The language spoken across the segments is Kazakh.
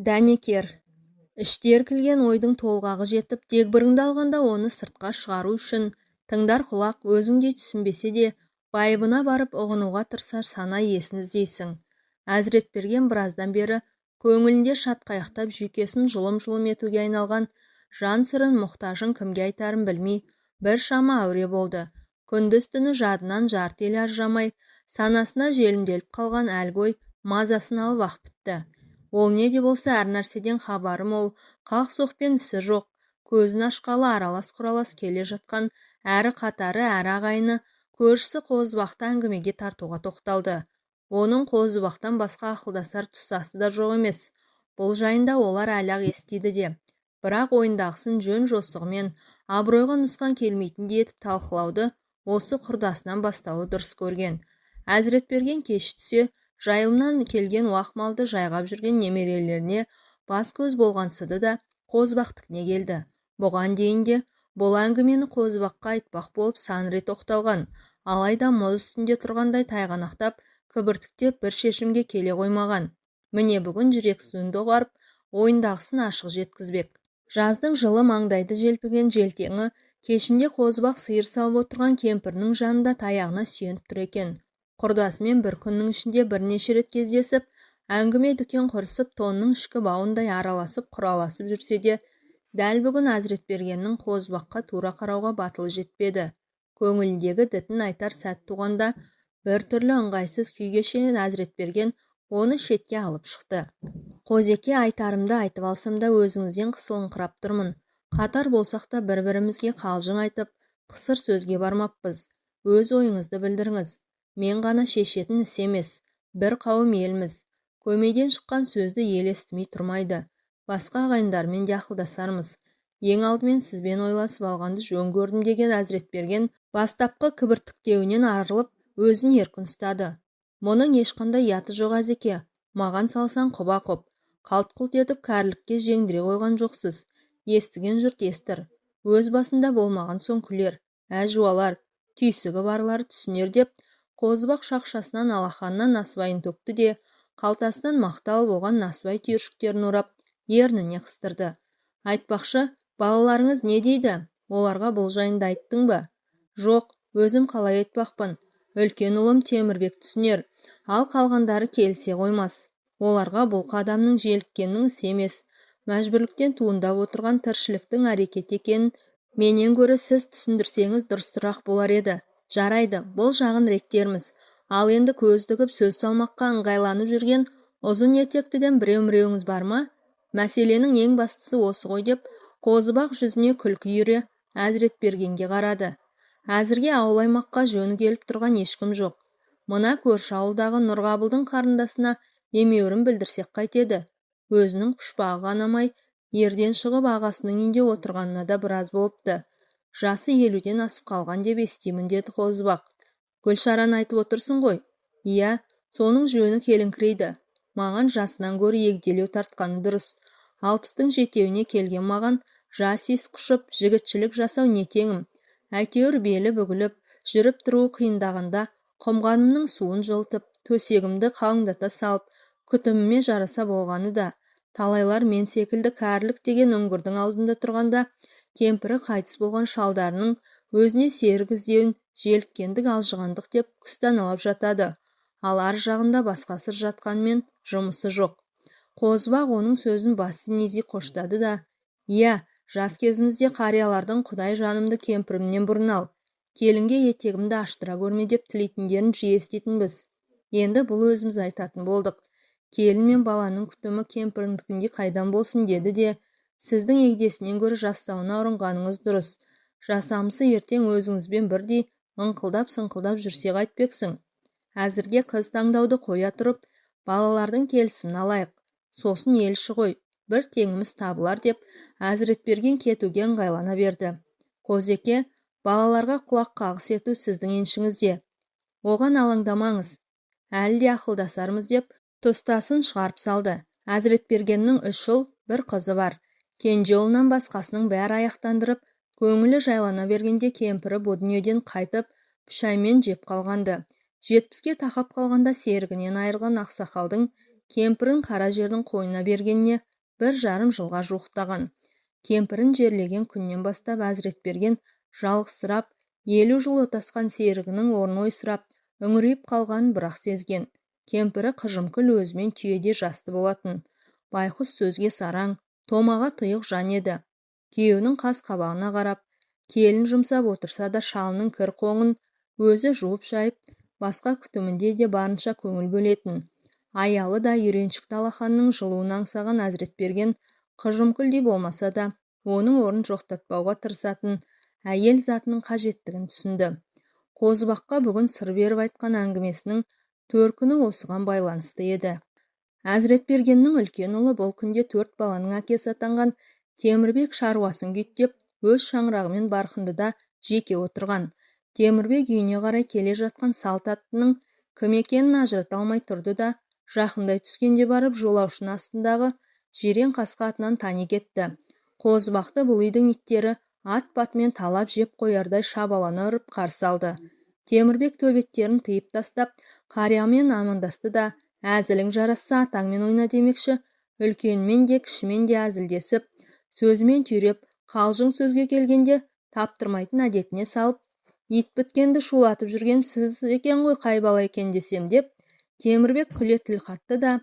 Дәнекер. Іште іркілген ойдың толғағы жетіп, дегбіріңді алғанда оны сыртқа шығару үшін тыңдар құлақ өзіңдей түсінбесе де, байыбына барып ұғынуға тырысар сана иесін іздейсің. Әзіретберген біраздан бері көңілінде шатқаяқтап жүйкесін жұлым-жұлым етуге айналған жан сырын мұқтажын кімге айтарын білмей, бір шама әуре болды. Күндіз-түні жадынан жарты елі ажырамай, санасына желімделіп қалған әлгі ой мазасын алып ақ бітті. Ол не де болса әр нәрседен хабары мол, қақ-соқпен ісі жоқ, көзін ашқалы аралас-құралас келе жатқан әрі қатары әрі ағайыны көршісі Қозыбақты әңгімеге тартуға тоқталды. Оның Қозыбақтан басқа ақылдасар тұсасы да жоқ емес. Бұл жайында олар әлі-ақ естиді де, бірақ ойындағысын жөн жосығымен абыройға нұсқан келмейтіндей етіп талқылауды осы құрдасынан бастауы дұрыс көрген. Әзіретберген кеш түсе, жайылымнан келген уақ малды жайғап жүрген немерелеріне бас-көз болғансыды да Қозыбақтікіне келді. Бұған дейін де бұл әңгімені Қозыбаққа айтпақ болып сан рет тоқталған, алайда мұз үстінде тұрғандай тайғанақтап, кібіртіктеп бір шешімге келе қоймаған. Міне бүгін жүрексуін доғарып, ойындағысын ашық жеткізбек. Жаздың жылы маңдайды желпіген желтеңі кешінде Қозыбақ сиыр сауып отырған кемпірінің жанында таяғына сүйеніп тұр екен. Құрдасымен бір күннің ішінде бірнеше рет кездесіп, әңгіме дүкен құрысып, тонның ішкі бауындай араласып, құраласып жүрсе де, дәл бүгін Әзіретбергеннің Қозыбаққа тура қарауға батылы жетпеді. Көңіліндегі дітін айтар сәт туғанда, бір түрлі ыңғайсыз күй кешкен Әзіретберген оны шетке алып шықты. Қозеке, айтарымды айтып алсам да өзіңізден қысылыңқырап тұрмын. Қатар болсақ та бір-бірімізге қалжың айтып, қысыр сөзге бармаппыз. Өз ойыңызды білдіріңіз. Мен ғана шешетін іс емес, бір қауым елміз. Көмейден шыққан сөзді ел естімей тұрмайды. Басқа ағайындармен де ақылдасармыз. Ең алдымен сізбен ойласып алғанды жөн көрдім деген Әзіретберген бастапқы кібіртіктеуінен арылып, өзін еркін ұстады. Мұның ешқандай яты жоқ Әзеке. Маған салсан құба-құп. Қалт-құлт етіп кәрілікке жеңдіре қойған жоқсыз. Естіген жұрт естір. Өз басында болмаған соң күлер. Әжуалар, түйсігі барлар түсінер деп, Қозыбақ шақшасынан алақанынан насыбайын төкті де, қалтасынан мақталып оған насыбай түйіршіктерін орап, ерніне қыстырды. Айтпақшы, балаларыңыз не дейді? Оларға бұл жайында айттың ба? Жоқ, өзім қалай айтпақпын. Үлкен ұлым Темірбек түсінер, ал қалғандары келсе қоймас. Оларға бұл қадамның желіккеннің іс емес, мәжбүрліктен туындап отырған тіршіліктің әрекет екенін менен гөрі сіз түсіндірсеңіз дұрыстырақ болар еді. Жарайды, бұл жағын реттерміз. Ал енді көз тігіп сөз салмаққа ыңғайланып жүрген ұзын етектіден біреу-міреуіңіз бар ма? Мәселенің ең бастысы осы ғой деп, Қозыбақ жүзіне күлкі үйіре Әзіретбергенге қарады. Әзірге ауыл аймаққа жөні келіп тұрған ешкім жоқ. Мына көрші ауылдағы Нұрғабылдың қарындасына емеурін білдірсек қайтеді. Өзінің пұшпағы қанамай, ерден шығып ағасының үйінде отырғанына да біраз болыпты. Жасы 50-ден асып қалған деп естимін деді Қозыбақ. Гүлшараны айтып отырсың ғой? Иә, соның жөні келіңкірейді. Маған жасынан гөрі егделеу тартқаны дұрыс. 60-тың жетеуіне келген маған жас ес құшып, жігітшілік жасау не теңім. Әйтеуір белі бүгіліп, жүріп тұруы қиындағанда, құмғанымның суын жылтып, төсегімді қалыңдата салып, күтіміме жараса болғаны да, талайлар мен секілді кәрілік деген үңгірдің аузында тұрғанда, кемпірі қайтыс болған шалдарының өзіне серік іздеуін желіккендік алжығандық деп күстаналап жатады. Ал ар жағында басқа сыр жатқанмен жұмысы жоқ. Қозыбақ оның сөзін басын ези қоштады да, иә, жас кезімізде қариялардың құдай жанымды кемпірімнен бұрын ал, келінге етегімді аштыра көрме деп тілейтіндерін жиі еститінбіз. Енді бұл өзіміз айтатын болдық. Келін мен баланың күтімі кемпіріңдікіндей қайдан болсын деді де, сіздің егдесінен гөрі жастауына ұрынғаныңыз дұрыс. Жасамысы ертең өзіңізбен бірдей ыңқылдап-сыңқылдап жүрсе қайтпексің. Әзірге қыз таңдауды қоя тұрып, балалардың келісімін алайық. Сосын елші ғой, бір теңіміз табылар деп, Әзіретберген кетуге ыңғайлана берді. Қозеке, балаларға құлақ қағыс ету сіздің еншіңізде. Оған алаңдамаңыз. Әлі де ақылдасармыз деп, тұстасын шығарып салды. Әзіретбергеннің 3 ұл, бір қызы бар. Кенже ұлынан басқасының бәрі аяқтандырып, көңілі жайлана бергенде кемпірі бұл дүниеден қайтып, пүшаймен жеп қалғанды. 70-ке тақап қалғанда серігінен айырылған ақсақалдың кемпірін қара жердің қойнына бергеніне 1,5 жылға жуықтаған. Кемпірін жерлеген күннен бастап Әзіретберген жалғызсырап, 50 жыл отасқан серігінің орны ойсырап, үңірейіп қалғанын бірақ сезген. Кемпірі қыжымкүл өзімен түйеде жасты болатын. Байқұс сөзге сараң, томаға тұйық жан еді. Күйеуінің қас қабағына қарап, келін жұмсап отырса да шалының кір қоңын өзі жуып шайып, басқа күтімінде де барынша көңіл бөлетін. Аялы да үйреншікті алақанның жылуын аңсаған Әзіретберген қыжымкүлдей болмаса да, оның орнын жоқтатпауға тырысатын әйел затының қажеттігін түсінді. Қозыбаққа бүгін сыр беріп айтқан әңгімесінің төркіні осыған байланысты еді. Әзіретбергеннің үлкен ұлы бұл күнде 4 баланың әкесі атанған Темірбек шаруасын күйттеп, өз шаңырағымен Бархындыда жеке отырған. Темірбек үйіне қарай келе жатқан салт аттының кім екенін ажырата алмай тұрды да, жақындай түскенде барып жолаушының астындағы жирен қасқа атынан тани кетті. Қозыбақты бұл үйдің иттері ат-батымен талап жеп қоярдай шабалана ұрып қарсы алды. Темірбек төбеттерін тыйып тастап, қариямен амандасты да, әзілің жарасса атаңмен ойна демекші, үлкенмен де кішімен де әзілдесіп, сөзімен түйреп, қалжың сөзге келгенде таптырмайтын әдетіне салып, ит біткенді шулатып жүрген сіз екен ғой, қай бала екен десем деп, Темірбек күле тіл қатты да,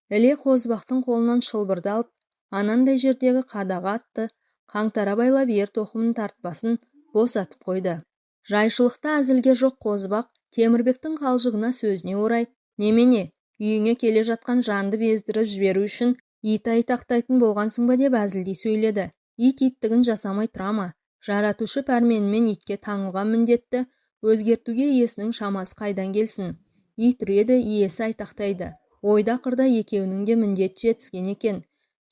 іле Қозыбақтың қолынан шылбырды алып, анандай жердегі қадаға атты, қаңтара байлап ер тоқымын тартпасын босатып қойды. Жайшылықта әзілге жоқ Қозыбақ Темірбектің қалжығына сөзіне орай, немене, үйіңе келе жатқан жанды бездіріп жіберу үшін ит айтақтайтын болғансың ба деп әзілдей сөйледі. Ит иттігін жасамай тұра ма? Жаратушы пәрменімен итке таңылған міндетті өзгертуге иесінің шамасы қайдан келсін? Ит үреді, иесі айтақтайды. Ойда қырда екеуінің де міндет жетіскен екен.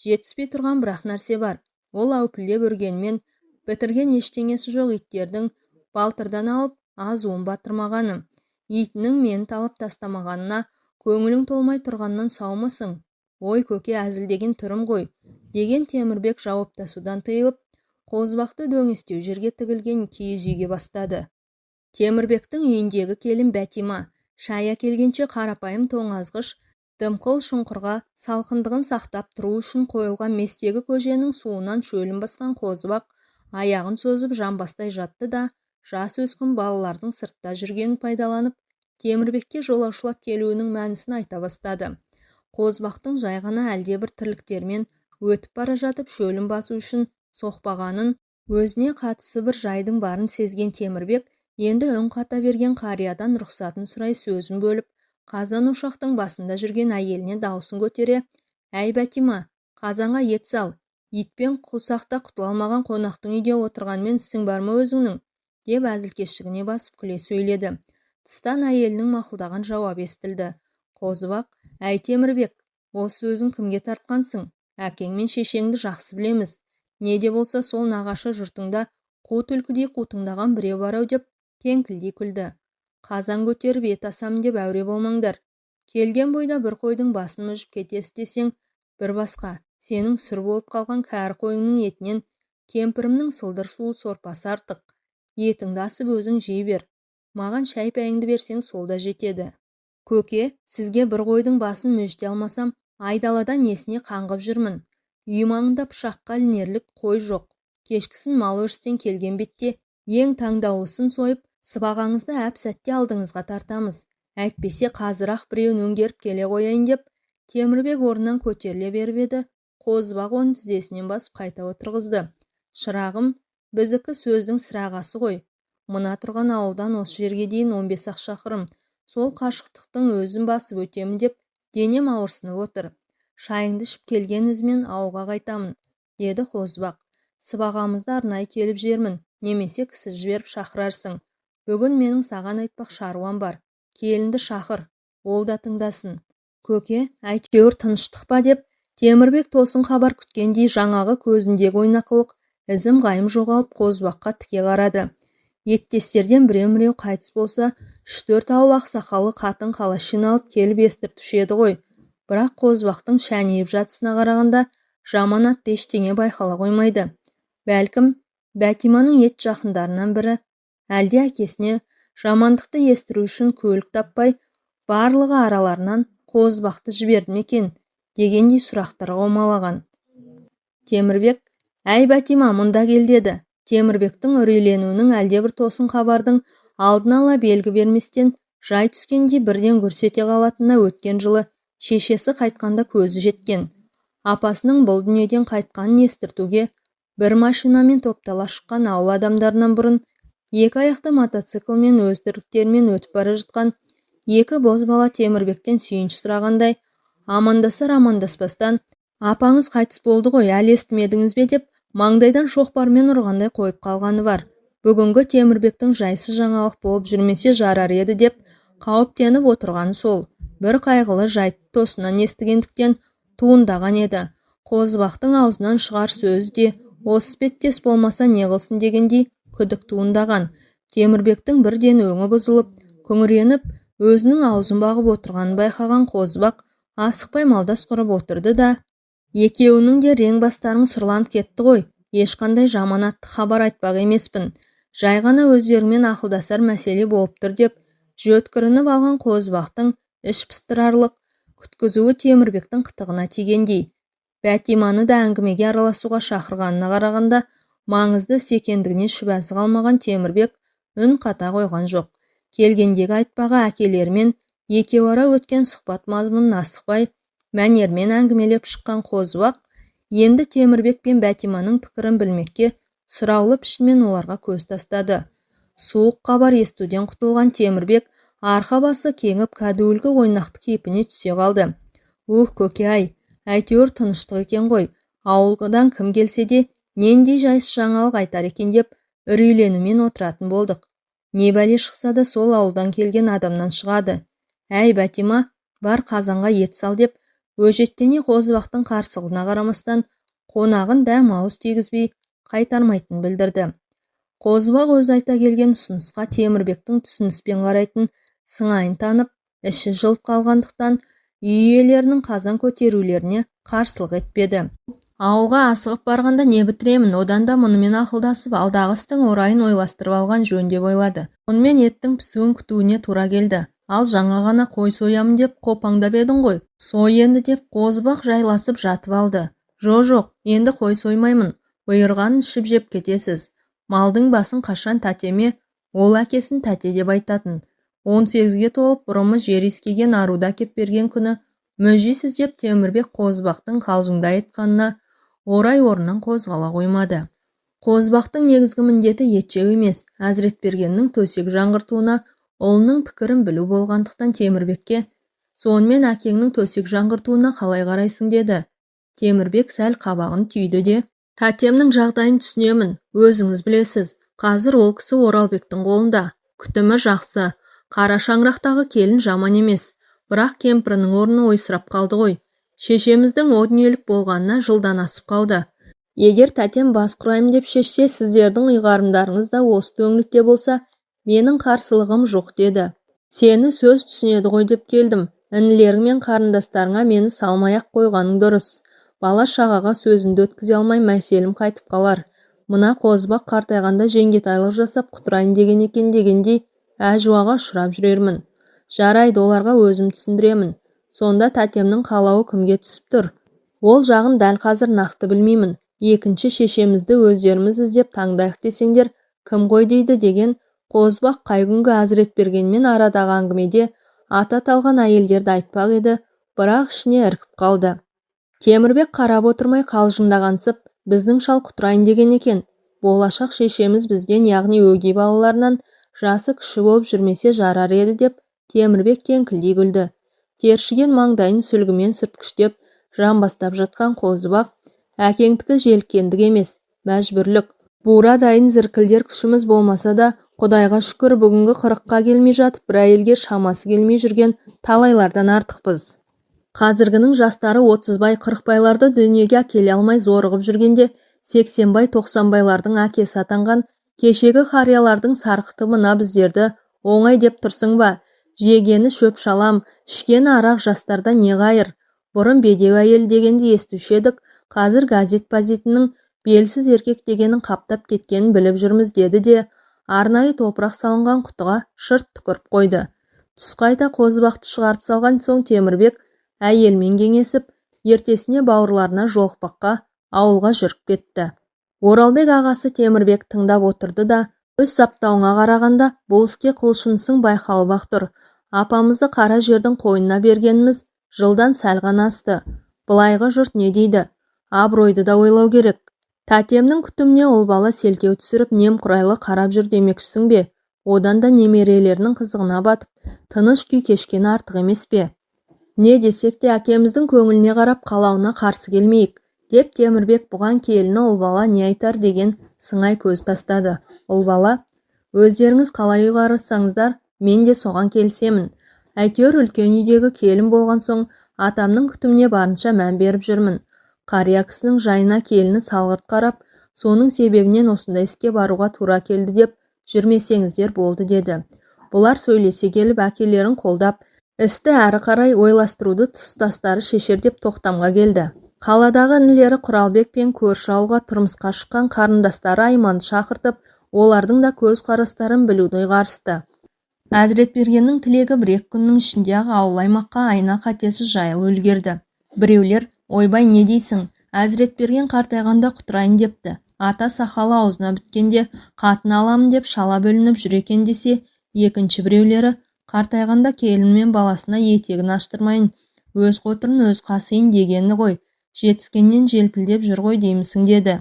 Жетіспей тұрған бірақ нәрсе бар. Ол әупілдеп үргенмен бітірген ештеңесі жоқ иттердің балтырдан алып азуын батырмағаны. Итінің мені талып тастамағанына көңілің толмай тұрғаннан саумысың? Ой көке, әзілдеген түрім ғой, деген Темірбек жауаптасудан тыйылып, Қозыбақты дөңестеу жерге тігілген киіз үйге бастады. Темірбектің үйіндегі келін Бәтима, шай әкелгенше қарапайым тоңазғыш, дымқыл шұңқырға салқындығын сақтап тұру үшін қойылған местегі көженің суынан шөлін басқан Қозыбақ аяғын созып жамбастай жатты да, жас өскін балалардың сыртта жүргенін пайдаланып, Темірбекке жолаушылап келуінің мәнісін айта бастады. Қозыбақтың жай ғана әлдебір тірліктермен өтіп бара жатып шөлін басу үшін соқпағанын, өзіне қатысы бір жайдың барын сезген Темірбек енді үн қата берген қариядан рұқсатын сұрай сөзін бөліп, қазан ошақтың басында жүрген әйеліне даусын көтере, әй Бәтима, қазанға ет сал, итпен қусақта құтыла алмаған қонақтың үйде отырғанмен ісің бар ма өзіңнің, деп әзілкешігіне басып күле сөйледі. Тыстан әйелінің мақұлдаған жауап естілді. Қозыбақ, әй Темірбек, осы сөзің кімге тартқансың? Әкең мен шешеңді жақсы білеміз. Не де болса сол нағашы жұртыңда қу түлкідей қутыңдаған біреу бар-ау деп кеңкілдей күлді. Қазан көтеріп ет асам деп әуре болмаңдар. Келген бойда бір қойдың басын мүжіп кетесі десең, бір басқа, сенің сүр болып қалған кәрі қойыңның етінен кемпірімнің сылдыр суы сорпасы артық. Етіңді асып өзің жей бер. Маған шай пәйіңді берсең сол да жетеді. Көке, сізге бір қойдың басын мүжте алмасам, айдалада несіне қаңғып жүрмін. Үй маңында пышаққа ілінерлік қой жоқ. Кешкісін мал өрістен келген бетте ең таңдаулысын сойып, сыбағаңызды әп-сәтте алдыңызға тартамыз. Әйтпесе қазір-ақ біреуін өңгеріп келе қояйын деп, Темірбек орнынан көтеріле беріп еді, Қозыбақ оның тізесінен басып қайта отырғызды. Шырағым, біздікі сөздің сірағасы ғой. Мына тұрған ауылдан осы жерге дейін 15 шақырым. Сол қашықтықтың өзін басып өтемін деп, денем ауырсынып отыр. Шайыңды ішіп келген ізімен ауылға қайтамын, деді Қозыбақ. Сыбағамызды арнай келіп жермін, немесе кісі жіберіп шақырарсың. Бүгін менің саған айтпақ шаруам бар. Келінді шақыр, ол да тыңдасын. Көке, әйтеуір тыныштық па деп, Темірбек тосын хабар күткендей жаңағы көзіндегі ойнақылық, ізім ғайым жоғалып Қозыбаққа тіке қарады. Еттестерден біреу-міреу қайтыс болса, 3-4 ауыл ақсақалы қатын қалаш жиналып келіп естіртуші еді ғой. Бірақ Қозыбақтың шәнейіп жатысына қарағанда жаман атты ештеңе байқала қоймайды. Бәлкім, Бәтиманың ет жақындарынан бірі, әлде әкесіне жамандықты естіру үшін көлік таппай, барлығы араларынан Қозыбақты жіберді ме екен дегендей сұрақтар қаумалаған. Темірбек: «Әй Бәтима, мұнда кел» деді. Темірбектің үрейленуінің әлдебір тосын хабардың алдын ала белгі берместен жай түскендей бірден көрсете қалатынына өткен жылы шешесі қайтқанда көзі жеткен. Апасының бұл дүниеден қайтқанын естіртуге бір машинамен топтала шыққан ауыл адамдарынан бұрын екі аяқты мотоциклмен өз тірліктерімен өтіп бара жатқан екі боз бала Темірбектен сүйінші сұрағандай, амандасар амандаспастан: «Апаңыз қайтыс болды ғой, әлі естімедіңіз бе?» деп маңдайдан шоқпармен ұрғандай қойып қалғаны бар. Бүгінгі Темірбектің жайсыз жаңалық болып жүрмесе жарар еді деп қауіптеніп отырғаны сол. Бір қайғылы жайтты тосынан естігендіктен туындаған еді. Қозыбақтың аузынан шығар сөз де осы іспеттес болмаса не қылсын дегендей күдік туындаған. Темірбектің бірден өңі бұзылып, күңіреніп, өзінің аузын бағып отырғанын байқаған Қозыбақ асықпай малдас құрып отырды да: «Екеуінің де рең бастарың сұрланып кетті ғой. Ешқандай жаманатты хабар айтпақ емеспін. Жай ғана өздеріңмен ақылдасар мәселе болып тұр» деп жөткірініп алған Қозыбақтың іш пыстырарлық күткізуі Темірбектің қытығына тигендей. Бәтиманы да әңгімеге араласуға шақырғанына қарағанда маңызды іс екендігіне шүбәсі қалмаған Темірбек үн қата қойған жоқ. Келгендегі айтпаға әкелерімен екеуі ара өткен сұхбат мазмұнын асықпай мәнермен әңгімелеп шыққан Қозыбақ енді Темірбек пен Бәтиманың пікірін білмекке сұраулы пішінмен оларға көз тастады. Суық хабар естуден құтылған Темірбек арқа басы кеңіп кәдуілгі ойнақты кейпіне түсе қалды. Көке-ай, әйтеуір тыныштық екен ғой. Ауылдан кім келсе де нендей жайсыз жаңалық айтар екен деп үрейленумен отыратын болдық. Не бәле шықса да сол ауылдан келген адамнан шығады. Әй Бәтима, бар қазанға ет сал деп өжеттене Қозыбақтың қарсылығына қарамастан қонағын дәм ауыз тигізбей қайтармайтын білдірді. Қозыбақ өз айта келген ұсынысқа Темірбектің түсініспен қарайтын сыңайын танып, іші жылып қалғандықтан үй иелерінің қазан көтерулеріне қарсылық етпеді. Ауылға асығып барғанда не бітіремін, одан да мұнымен ақылдасып алдағы істің орайын ойластырып алған жөн деп ойлады. Онымен еттің пісуін күтуіне тура келді. Ал жаңа ғана қой соямын деп қопаңдап едің ғой. Сой енді деп Қозыбақ жайласып жатып алды. Жоқ, енді қой соймаймын. Бұйырғанын ішіп жеп кетесіз. Малдың басын қашан тәтеме, ол әкесін тәте деп айтатын. 18-ге толып бұрымы жер иіскеген аруда кеп берген күні мүжисіз деп Темірбек Қозыбақтың қалжыңда айтқанына орай орнынан қозғала қоймады. Қозыбақтың негізгі міндеті ет жеу емес, Әзіретбергеннің төсек жаңғыртуына ұлының пікірін білу болғандықтан Темірбекке: «Сонымен әкеңнің төсек жаңғыртуына қалай қарайсың?» деді. Темірбек сәл қабағын түйді де: «Тәтемнің жағдайын түсінемін, өзіңіз білесіз. Қазір ол кісі Оралбектің қолында. Күтімі жақсы. Қара шаңырақтағы келін жаман емес. Бірақ кемпірінің орны ойсырап қалды ғой. Шешеміздің о дүниелік болғанына жылдан асып қалды. Егер тәтем бас құрайым деп шешсе, сіздердің ұйғарымдарыңыз да осы төңлікте болса, менің қарсылығым жоқ» деді. «Сені сөз түсінеді ғой деп келдім. Інілерің мен қарындастарыңа мені салмай-ақ қойғаның дұрыс. Бала шағаға сөзімді өткізе алмай мәселім қайтып қалар. Мына Қозыбақ қартайғанда жеңгетайлық жасап құтырайын деген екен дегендей әжуаға ұшырап жүрермін. Жарайды, оларға өзім түсіндіремін. Сонда тәтемнің қалауы кімге түсіп тұр? Ол жағын дәл қазір нақты білмеймін. Екінші шешемізді өздеріміз іздеп таңдайық десеңдер, кім ғой дейді» деген Қозыбақ қай күнгі Әзіретбергенмен арадағы әңгімеде аты аталған әйелдерді айтпақ еді, бірақ ішіне іркіп қалды. Темірбек қарап отырмай қалжыңдағансып: «Біздің шал құтырайын деген екен. Болашақ шешеміз бізден, яғни өгей балаларынан жасы кіші болып жүрмесе жарар еді» деп Темірбек кеңкілдей күлді. Тершіген маңдайын сүлгімен сүрткіштеп жамбастап жатқан Қозыбақ: «Әкеңдікі желіккендік емес, мәжбүрлік. Бура дайын зіркілдер күшіміз болмаса да, Құдайға шүкір бүгінгі 40-қа келмей жатып бір әйелге шамасы келмей жүрген талайлардан артықпыз. Қазіргінің жастары 30-бай 40-байларды дүниеге әкеле алмай зорығып жүргенде, 80-бай 90-байлардың әкесі атанған кешегі қариялардың сарқыты мына біздерді оңай деп тұрсың ба? Жегені шөп шалам, ішкені арақ жастарда не қайыр? Бұрын бедеу әйел дегенді естуші едік, қазір газет-пазетінің белсіз еркек дегенін қаптап кеткенін біліп жүрміз» деді де арнайы топырақ салынған құтыға шырт түкіріп қойды. Түс қайта қозыбақты шығарып салған соң Темірбек әйелмен кеңесіп, ертесіне бауырларына жолықпаққа ауылға жүріп кетті. Оралбек ағасы Темірбек тыңдап отырды да, өз саптауыңа қарағанда бұл іске құлшынысың байқалып-ақ тұр. Апамызды қара жердің қойнына бергеніміз жылдан сәл ғана асты. Былайғы жұрт не дейді? Абыройды да ойлау керек. Тәтемнің күтіміне ол бала селкеу түсіріп немқұрайлы қарап жүр демекшісің бе? Одан да немерелерінің қызығына батып, тыныш күй кешкені артық емес пе? Не десек те әкеміздің көңіліне қарап қалауына қарсы келмейік, деп Темірбек бұған келіні ол бала не айтар деген сыңай көз тастады. Ол бала, өздеріңіз қалай ұйғарыссаңыздар, мен де соған келісемін. Әйтеуір үлкен үйдегі келін болған соң, атамның күтіміне барынша мән беріп жүрмін. Қария кісінің жайына келіні салғырт қарап, соның себебінен осындай іске баруға тура келді деп жүрмесеңіздер болды деді. Бұлар сөйлесе келіп әкелерін қолдап, істі әрі қарай ойластыруды тұстастары шешер деп тоқтамға келді. Қаладағы інілері Құралбек пен көрші ауылға тұрмысқа шыққан қарындастары Айманды шақыртып, олардың да көз қарастарын білуді ұйғарысты. Әзіретбергеннің тілегі бір-екі күннің ішінде-ақ ауыл-аймаққа айна қатесіз жайылып үлгерді. Біреулер, ойбай не дейсің, Әзіретберген қартайғанда құтырайын депті. Ата сақалы аузына біткенде қатын аламын деп шала бөлініп жүр екен десе, екінші біреулері, қартайғанда келін мен баласына етегін аштырмайын, өз қотырын өз қасыйын дегені ғой, жетіскеннен желпілдеп жүр ғой деймісің деді.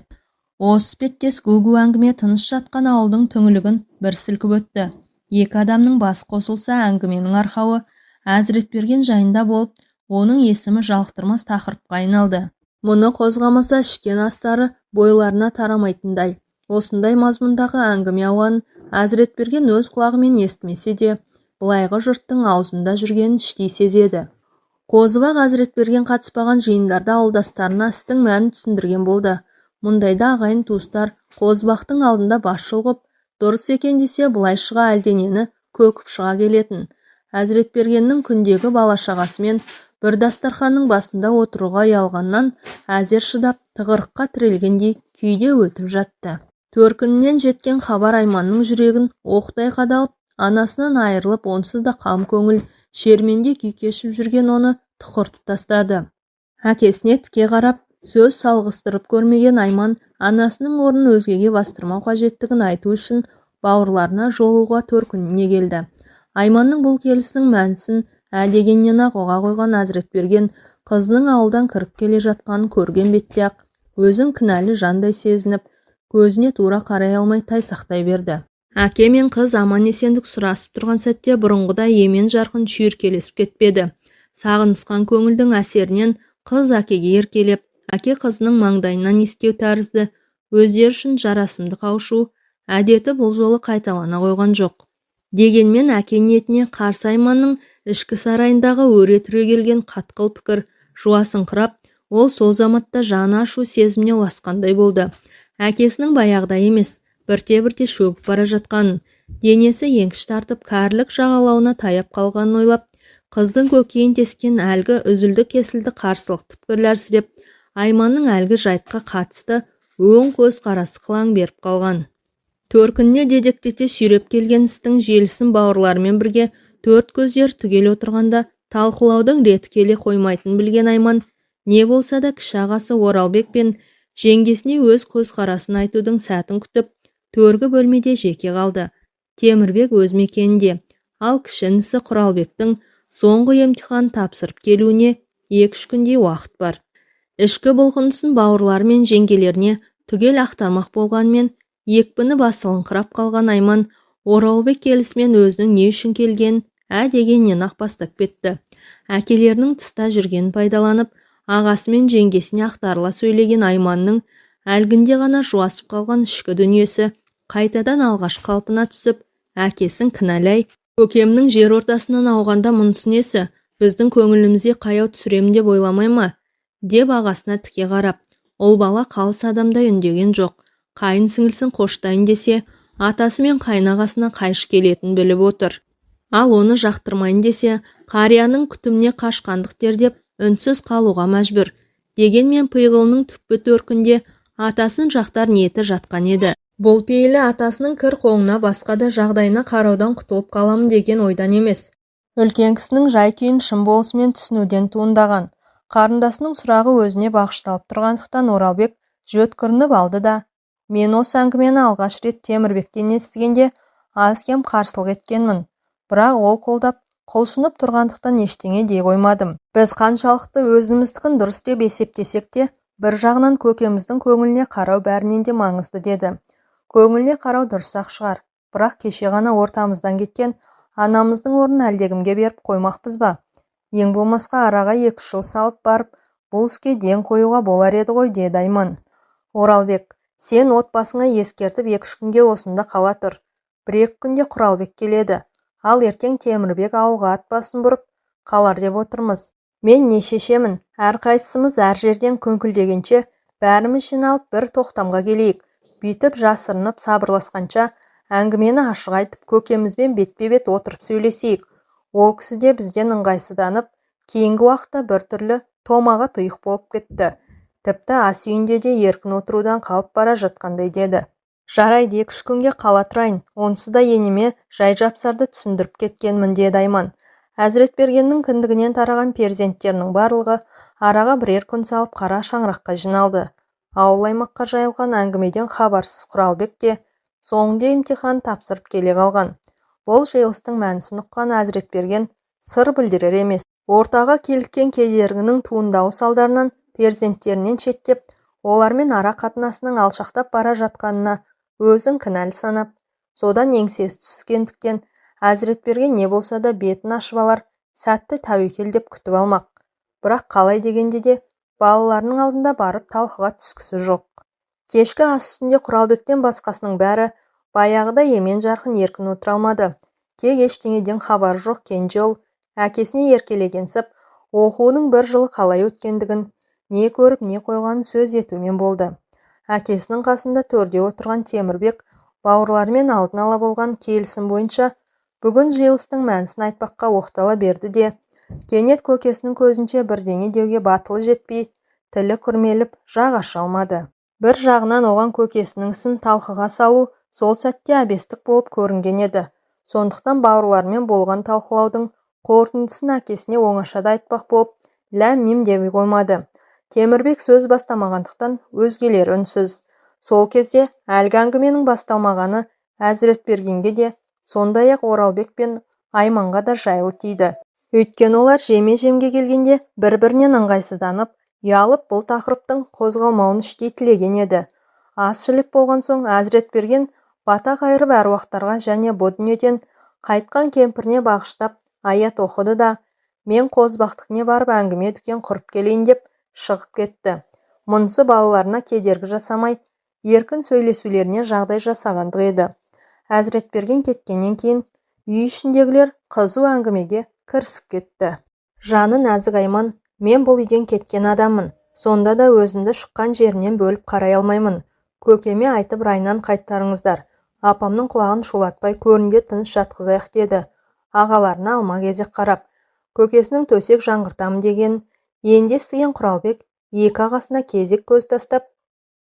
Осы іспеттес гу-гу әңгіме тыныш жатқан ауылдың түңілігін бір сілкіп өтті. Екі адамның басы қосылса әңгіменің арқауы Әзіретберген жайында болып, оның есімі жалықтырмас тақырыпқа айналды. Мұны қозғамаса ішкен астары бойларына тарамайтындай. Осындай мазмұндағы әңгіме ауанын Әзіретберген өз құлағымен естімесе де, былайғы жұрттың аузында жүргенін іштей сезеді. Қозыбақ Әзіретберген қатыспаған жиындарда ауылдастарына істің мәнін түсіндірген болды. Мұндайда ағайын туыстар Қозыбақтың алдында бас шұлғып, дұрыс екен десе бұлайшыға әлденені көкіп шыға келетін. Әзіретбергеннің күндегі бала-шағасымен бір дастарханның басында отыруға ұялғаннан әзер шыдап тығырыққа тірелгендей күйде өтіп жатты. Төркінінен жеткен хабар Айманның жүрегін оқтай қадалып, анасынан айырылып онсыз да қам көңіл шерменде күй кешіп жүрген оны тұқыртып тастады. Әкесіне тіке қарап, сөз салғыстырып көрмеген Айман анасының орнын өзгеге бастырмау қажеттігін айту үшін бауырларына жолуға төркініне келді. Айманның бұл келісінің мәнісін дегеннен-ақ оға қойған Әзіретберген қызының ауылдан кіріп келе жатқанын көрген бетте-ақ өзін кінәлі жандай сезініп, көзіне тура қарай алмай тайсақтай берді. Әке мен қыз аман-есендік сұрасып тұрған сәтте бұрынғыдай емен жарқын шүйіркелесіп кетпеді. Сағынысқан көңілдің әсерінен қыз әкеге еркелеп, әке қызының маңдайынан иіскеу тәрізді өздері үшін жарасымды қауышу әдеті бұл жолы қайталана қойған жоқ. Дегенмен әке ниетіне қарсы Айманның ішкі сарайындағы өре түрегелген қатқыл пікір жуасыңқырап, ол сол заматта жаны ашу сезіміне ұласқандай болды. Әкесінің баяғыда емес, бірте-бірте шөгіп бара жатқанын, денесі еңкіш тартып кәрілік жағалауына таяп қалғанын ойлап, қыздың көкейін тескен әлгі үзілді-кесілді қарсылықты пікірлер сіреп, Айманның әлгі жайтқа қатысты өң көз қарасы қылаң беріп қалған. Төркініне дедектете сүйреп келген істің желісін бауырларымен бірге төрт көздер түгел отырғанда талқылаудың реті келе қоймайтын білген Айман, не болса да кіші ағасы Оралбек пен жеңгесіне өз көзқарасын айтудың сәтін күтіп, төргі бөлмеде жеке қалды. Темірбек өз мекенінде, ал кіші інісі Құралбектің соңғы емтихан тапсырып келуіне 2-3 күндей уақыт бар. Ішкі бұлқынысын бауырлары мен жеңгелеріне түгел ақтармақ болғанмен, екпіні басылыңқырап қалған Айман Оралбек келісімен өзінің не үшін келгенін дегеннен-ақ бастап кетті. Әкелерінің тыста жүргенін пайдаланып, ағасы мен жеңгесіне ақтарыла сөйлеген Айманның әлгінде ғана жуасып қалған ішкі дүниесі қайтадан алғаш қалпына түсіп, әкесін кінәлай, көкемнің жер ортасынан ауғанда мұнысы несі, біздің көңілімізге қаяу түсірем деп ойламай ма? Деп ағасына тіке қарап, ол бала қалыс адамдай үндеген жоқ. Қайын сіңілсін қоштайын десе, атасы мен қайнағасына қайшы келетін біліп отыр. Ал оны жақтырмайын десе, қарияның күтіміне қашқандық дер деп үнсіз қалуға мәжбүр. Дегенмен пиғылының түпкі төркінде атасын жақтар ниеті жатқан еді. Бұл пейілі атасының кір қоңына басқа да жағдайына қараудан құтылып қаламын деген ойдан емес. Үлкен кісінің жай-күйін шын болысымен түсінуден туындаған. Қарындасының сұрағы өзіне бағышталып тұрғандықтан Оралбек жөткірініп алды да: мен осы әңгімені алғаш рет Темірбектен естігенде аз-кем қарсылық еткенмін. Бірақ ол қолдап, құлшынып тұрғандықтан ештеңе дей қоймадым. Біз қаншалықты өзіміздікін дұрыс деп есептесек те, бір жағынан көкеміздің көңіліне қарау бәрінен де маңызды деді. Көңіліне қарау дұрыс-ақ шығар, бірақ кеше ғана ортамыздан кеткен анамыздың орнын әлдекімге беріп қоймақпыз ба? Ең болмасқа араға 2 жыл салып барып, бұл іске ден қоюға болар еді ғой, деді Айман. Оралбек, сен отбасыңа ескертіп 2-3 күнге осында қала тұр. 1-2 күнде Құралбек келеді. Ал ертең Темірбек ауылға ат басын бұрып қалар деп отырмыз. Мен не шешемін, әрқайсымыз әр жерден күңкілдегенше бәріміз жиналып бір тоқтамға келейік. Бүйтіп жасырынып сабырласқанша әңгімені ашық айтып, көкемізбен бетпе-бет отырып сөйлесейік. Ол кісі де бізден ыңғайсызданып, кейінгі уақытта біртүрлі томаға тұйық болып кетті. Тіпті ас үйінде де еркін отырудан қалып бара жатқандай деді. Жарайды, 2-3 күнге қала тұрайын, онсыз да енеме жай-жапсарды түсіндіріп кеткенмін, деді Айман. Әзіретбергеннің кіндігінен тараған перзенттерінің барлығы араға 1 күн салып қара шаңыраққа жиналды. Ауыл-аймаққа жайылған әңгімеден хабарсыз Құралбек те соңында емтихан тапсырып келе қалған. Бұл жиылыстың мәнісін ұққан Әзіретберген сыр білдірер емес. Ортаға келіккен кедергінің туындауы салдарынан перзенттерінен шеттеп, олармен ара қатынасының алшақтап бара жатқанына өзін кінәлі санап, содан еңсесі түскендіктен Әзіретберген не болса да бетін ашып алар, сәтті тәуекел деп күтіп алмақ. Бірақ қалай дегенде де балаларының алдында барып талқыға түскісі жоқ. Кешкі ас үстінде Құралбектен басқасының бәрі баяғыдай емен жарқын еркін отыра алмады. Тек ештеңеден хабар жоқ кенже ұл әкесіне еркелегенсіп, оқуының 1 жылы қалай өткендігін, не көріп не қойғанын сөз етумен болды. Әкесінің қасында төрде отырған Темірбек бауырларымен алдын ала болған келісім бойынша бүгін жиылыстың мәнісін айтпаққа оқтала берді де, кенет көкесінің көзінше бірдеңе деуге батылы жетпей, тілі күрмеліп жақ аша алмады. Бір жағынан оған көкесінің ісін талқыға салу сол сәтте әбестік болып көрінген еді. Сондықтан бауырлармен болған талқылаудың қорытындысын әкесіне оңашада айтпақ болып, ләм-мим деп қоймады. Темірбек сөз бастамағандықтан өзгелер үнсіз. Сол кезде әлгі әңгіменің басталмағаны Әзіретбергенге де, сондай-ақ Оралбек пен Айманға да жайлы тиді. Өйткені олар жеме-жемге келгенде бір-бірінен ыңғайсызданып, ұялып бұл тақырыптың қозғалмауын іштей тілеген еді. Ас жілік болған соң Әзіретберген бата қайырып әруақтарға және бұл дүниеден қайтқан кемпіріне бағыштап аят оқыды да, мен қозбақтықне барып әңгіме дүкен құрып келейін деп шығып кетті. Мұнысы балаларына кедергі жасамай, еркін сөйлесулеріне жағдай жасағандық еді. Әзіретберген кеткеннен кейін үй ішіндегілер қызу әңгімеге кірісіп кетті. Жаны нәзік Айман, мен бұл үйден кеткен адаммын. Сонда да өзімді шыққан жерімнен бөліп қарай алмаймын. Көкеме айтып райынан қайттарыңыздар. Апамның құлағын шулатпай көрінде тыныш жатқызайық деді. Ағаларына алма кезек қарап. Көкесінің төсек жаңғыртамын деген енді естіген Құралбек 2 ағасына кезек көз тастап,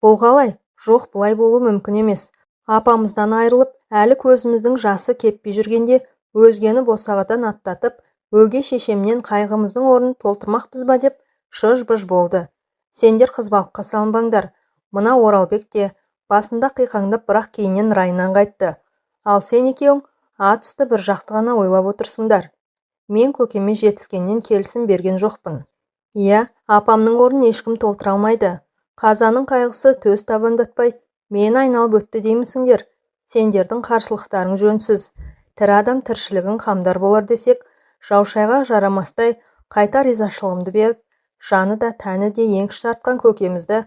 бұл қалай? Жоқ, бұлай болу мүмкін емес. Апамыздан айырылып, әлі көзіміздің жасы кеппей жүргенде өзгені босағадан аттатып, өге шешемнен қайғымыздың орнын толтырмақпыз ба деп шыж-быж болды. Сендер қызбалыққа салынбаңдар. Мына Оралбек те басында қиқаңдап, бірақ кейіннен райынан қайтты. Ал сен екеуің ат үсті бір жақты ғана ойлап отырсыңдар. Мен көкеме жетіскеннен келісім берген жоқпын. Иә, апамның орнын ешкім толтыра алмайды. Қазаның қайғысы төс табандатпай мені айналып өтті деймісіңдер. Сендердің қарсылықтарың жөнсіз. Тірі адам тіршілігін қамдар болар десек, жаушайға жарамастай қайта ризашылығымды беріп, жаны да тәні де еңкіш тартқан көкемізді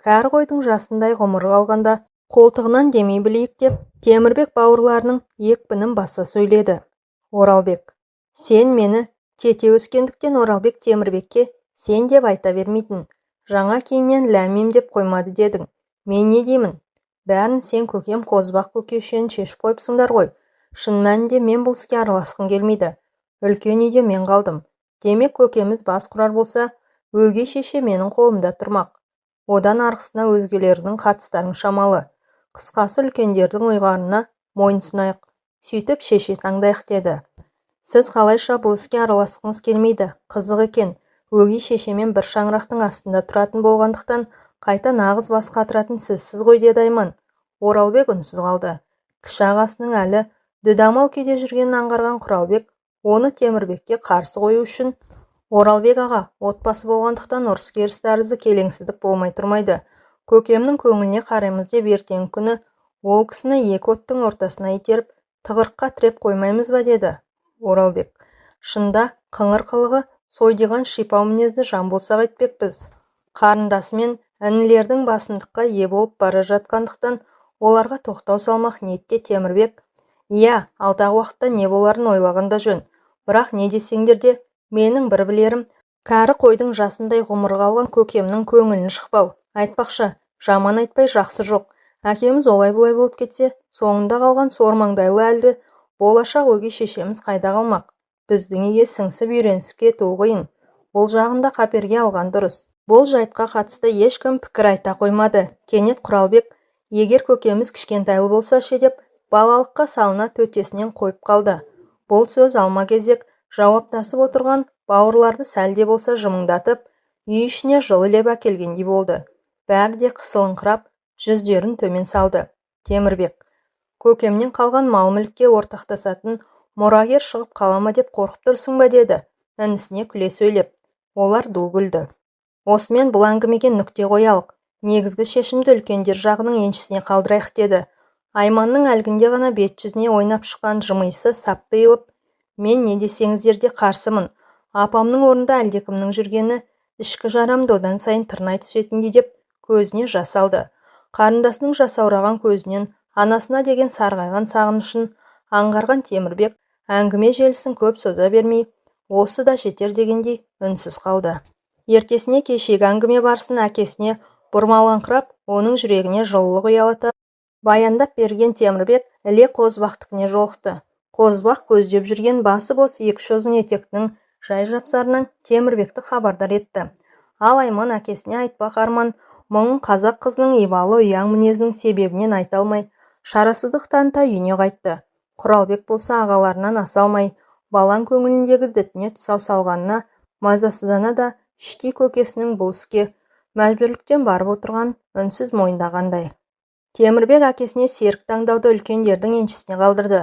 кәрі қойдың жасындай ғұмыры қалғанда қолтығынан демей білейік деп, Темірбек бауырларының екпінін баса сөйледі. Оралбек, сен мені тете өскендіктен Оралбек Темірбекке сен деп айта бермейтін. Жаңа кейіннен ләмим деп қоймады дедің. Мен не деймін? Бәрін сен көкем қозбақ көкешен шешіп қойыпсыңдар ғой. Шын мәнінде мен бұл іске араласқым келмейді. Үлкен үйде мен қалдым. Демек көкеміз бас құрар болса, өгей шеше менің қолымда тұрмақ. Одан арғысына өзгелердің қатыстарың шамалы. Қысқасы үлкендердің ұйғарына мойынсұнайық. Сөйтіп шеше таңдайық деді. Сіз қалайша бұл іске араласқыңыз келмейді, қызық екен. Өгей шешемен бір шаңырақтың астында тұратын болғандықтан, қайта нағыз бас қатыратын сізсіз ғой, деді Айман. Оралбек үнсіз қалды. Кіші ағасының әлі дүдамал күйде жүргенін аңғарған Құралбек, оны Темірбекке қарсы қою үшін: Оралбек аға, отбасы болғандықтан ұрыс-керіс тәрізді келеңсіздік болмай тұрмайды. Көкемнің көңіліне қараймыз деп ертеңгі күні ол кісіні екі оттың ортасына итеріп, тығырыққа тіреп қоймаймыз ба, деді Оралбек. Шында қыңыр қылығы сойдиған шипау мінезді жан болсақ айтпекпіз. Қарындасы мен інілердің басымдыққа ие болып бара жатқандықтан оларға тоқтау салмақ ниетте Темірбек. Иә, алдағы уақытта не боларын ойлағанда жөн. Бірақ не десеңдер де, менің бір білерім, кәрі қойдың жасындай ғұмыр қалған көкемнің көңілін шықпау. Айтпақшы, жаман айтпай жақсы жоқ. Әкеміз олай-бұлай болып кетсе, соңында қалған сормаңдайлы әлді болашақ өгей шешеміз қайда қалмақ? Біздің үйге сіңсіп үйренісіп кетуі қиын. Бұл жағында қаперге алған дұрыс. Бұл жайтқа қатысты ешкім пікір айта қоймады. Кенет Құралбек, егер көкеміз кішкентайлы болса ше деп, балалыққа салына төтесінен қойып қалды. Бұл сөз алма-кезек жауаптасып отырған бауырларды сәлде болса жымыңдатып, үй ішіне жылы леп әкелгендей болды. Бәрі де қысылыңқырап, жүздерін төмен салды. Темірбек, көкемнен қалған мал-мүлікке ортақтасатын мұрагер шығып қалама деп қорқып тұрсың ба, деді інісіне күле сөйлеп. Олар ду күлді. Осымен бұл әңгімеге нүкте қоялық. Негізгі шешімді үлкендер жағының еншісіне қалдырайық, деді. Айманның әлгінде ғана бет жүзіне ойнап шыққан жымиысы сап тыйылып, мен не десеңіздер де қарсымын. Апамның орнында әлдекімнің жүргені ішкі жарамды одан сайын тырнай түсетіндей деп көзіне жас алды. Қарындасының жасаураған көзінен анасына деген сарғайған сағынышын аңғарған Темірбек әңгіме желісін көп соза бермей, осы да жетер дегендей үнсіз қалды. Ертесіне кешегі әңгіме барысын әкесіне бұрмалаңқырап, оның жүрегіне жылылық ұялата баяндап берген Темірбек іле Қозыбақтікіне жолықты. Қозыбақ көздеп жүрген басы бос екі ұзын етектің жай жапсарынан Темірбекті хабардар етті. Ал Айман әкесіне айтпақ арман мұңын қазақ қызының ибалы ұяң мінезінің себебінен айта алмай, шарасыздық таныта үйіне қайтты. Құралбек болса ағаларынан аса алмай, балаң көңіліндегі дітіне тұсау салғанына мазасыздана да іштей көкесінің бұл іске мәжбүрліктен барып отырған үнсіз мойындағандай. Темірбек әкесіне серік таңдауды үлкендердің еншісіне қалдырды.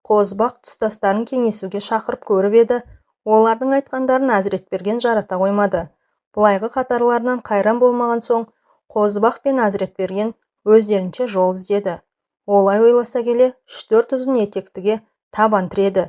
Қозыбақ тұстастарын кеңесуге шақырып көріп еді, олардың айтқандарын Әзіретберген жарата қоймады. Бұлайғы қатарларынан қайран болмаған соң, Қозыбақ пен Әзіретберген өздерінше жол іздеді. Олай ойласа келе, 3-4 ұзын етектіге табан тіреді.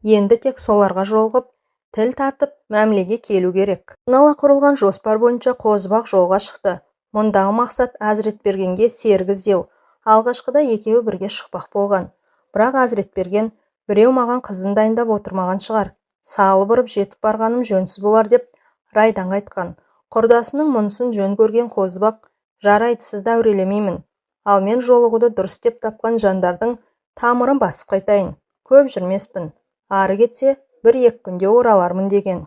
Енді тек соларға жолығып, тіл тартып, мәмілеге келу керек. Нала құрылған жоспар бойынша Қозыбақ жолға шықты. Мұндағы мақсат Әзіретбергенге серік іздеу. Алғашқыда екеуі бірге шықпақ болған. Бірақ Әзіретберген біреу маған қызын дайындап отырмаған шығар. Салып ұрып жетіп барғаным жөнсіз болар деп райдан қайтқан. Құрдасының мұнысын жөн көрген Қозыбақ, жарайды, сізді әурелемеймін. Ал мен жолығуды дұрыс деп тапқан жандардың тамырын басып қайтайын. Көп жүрмеспін. Ары кетсе, 1-2 күнде оралармын деген.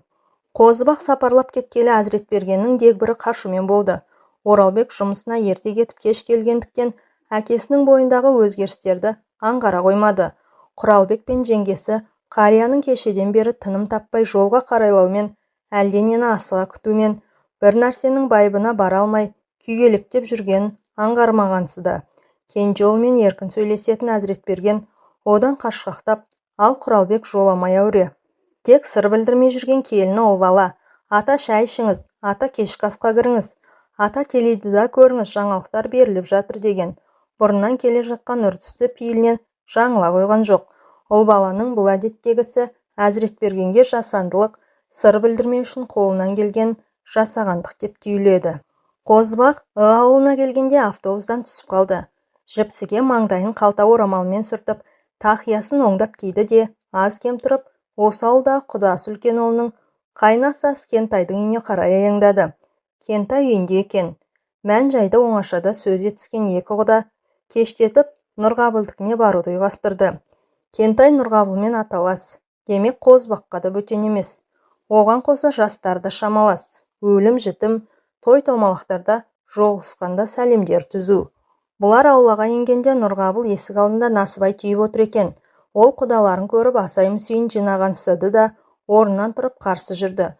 Қозыбақ сапарлап кеткелі Әзіретбергеннің дегбірі қашумен болды. Оралбек жұмысына ерте кетіп кеш келгендіктен әкесінің бойындағы өзгерістерді аңғара қоймады. Құралбек пен жеңгесі қарияның кешеден бері тыным таппай жолға қарайлаумен, әлденені асыға күтумен, бір нәрсенің байыбына бара алмай, күйгелектеп жүргенін аңғармағансыды. Кенже ұлмен еркін сөйлесетін Әзіретберген одан қашқақтап, ал Құралбек жоламай әуре. Тек сыр білдірмей жүрген келіні ол бала. Ата шай ішіңіз, ата кешкі асқа кіріңіз, ата теледида көріңіз, жаңалықтар беріліп жатыр деген. Бұрыннан келе жатқан үрдісті пейілінен жаңыла қойған жоқ. Ол баланың бұл әдеттегісі Әзіретбергенге жасандылық, сыр білдірмеу үшін қолынан келген жасағандық деп түйіледі. Қозыбақ ауылына келгенде автобустан түсіп қалды. Жіпсіге маңдайын қалта орамалмен сүртіп, тақиясын оңдап киді де, аз кем тұрып, осы ауылдағы құдасы үлкен ұлының қайнасы Кентайдың үйіне қарай аяңдады. Кентай үйінде екен. Мән жайды оңашада сөз етіскен екі құда кештетіп Нұрғабылдікіне баруды ұйғастырды. Кентай Нұрғабылмен аталас. Демек Қозыбаққа да бөтен емес. Оған қоса жастарды шамалас. Өлім-жітім, той-томалақтарда жолығысқанда сәлемдер түзу. Бұлар аулаға енгенде Нұрғабыл есік алдында насыбай түйіп отыр екен. Ол құдаларын көріп асай-мүсейін жинағансыды да орнынан тұрып қарсы жүрді.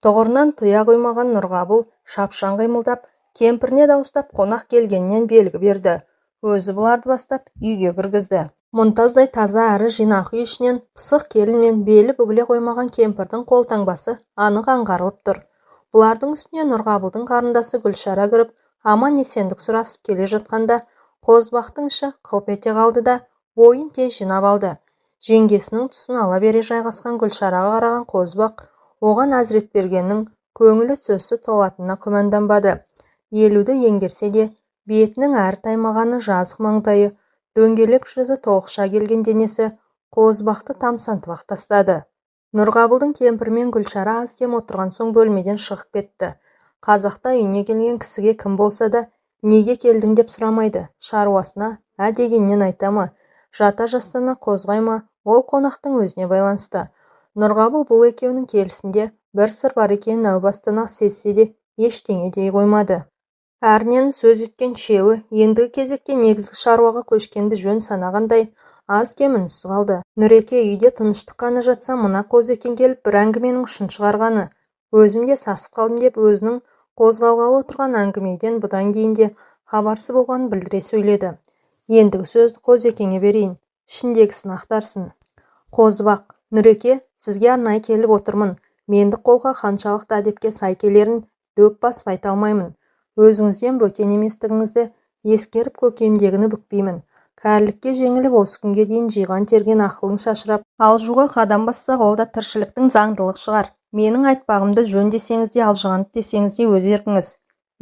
Тұғырынан тұя қоймаған Нұрғабыл шапшаң қимылдап, кемпіріне дауыстап қонақ келгеннен белгі берді. Өзі бұларды бастап үйге кіргізді. Мұнтаздай таза әрі жинақы үй ішінен пысық келін мен белі бүгіле қоймаған кемпірдің қолтаңбасы анық аңғарылып тұр. Бұлардың үстіне Нұрғабылдың қарындасы Гүлшара кіріп, аман есендік сұрасып келе жатқанда, Қозбақтың іші қылп ете қалды да, бойын тез жинап алды. Жеңгесінің тұсын ала бере жайғасқан Гүлшараға қараған Қозбақ, оған Әзіретбергеннің көңілі сөзсіз толатынына күмәнданбады. Елуді еңгерсе де, бетінің әрі таймағаны жазық маңдайы, дөңгелек жүзі толықша келген денесі Қозбақты тамсантып тастады. Нұрғабылдың кемпірмен Гүлшара аз кем отырған соң бөлмеден шығып кетті. Қазақта үйіне келген кісіге кім болса да, неге келдің деп сұрамайды, шаруасына ә дегеннен айтама, жата жастана қозғайма, ол қонақтың өзіне байланысты. Нұрғабыл бұл екеуінің келісінде бір сыр бар екенін әу бастан-ақ сезсе де ештеңе дей қоймады. Әрінен сөз еткен шеуі ендігі кезекте негізгі шаруаға көшкенді жөн санағандай аз кем үнсіз қалды. Нұреке үйде тыныштық қана жатса, мына Қозыкең келіп бір әңгіменің ұшын шығарғаны. Өзім де сасып қалдым деп өзінің қозғалғалы отырған әңгімеден бұдан кейін де хабарсыз болғанын білдіре сөйледі. Ендігі сөзді Қозыкеңе берейін, ішіндегісін ақтарсын. Қозбақ: Нұреке, сізге арнайы келіп отырмын. Мендік қолға қаншалықты әдепке сай келерін дөп басып айта алмаймын. Өзіңізден бөтен еместігіңізді ескеріп көкемдегіні бүкпеймін. Кәрілікке жеңіліп осы күнге дейін жиған терген ақылың шашырап, алжуға қадам бассақ, ол да тіршіліктің заңдылық шығар. Менің айтпағымды жөн десеңіз де, алжығанды десеңіз де өз еркіңіз.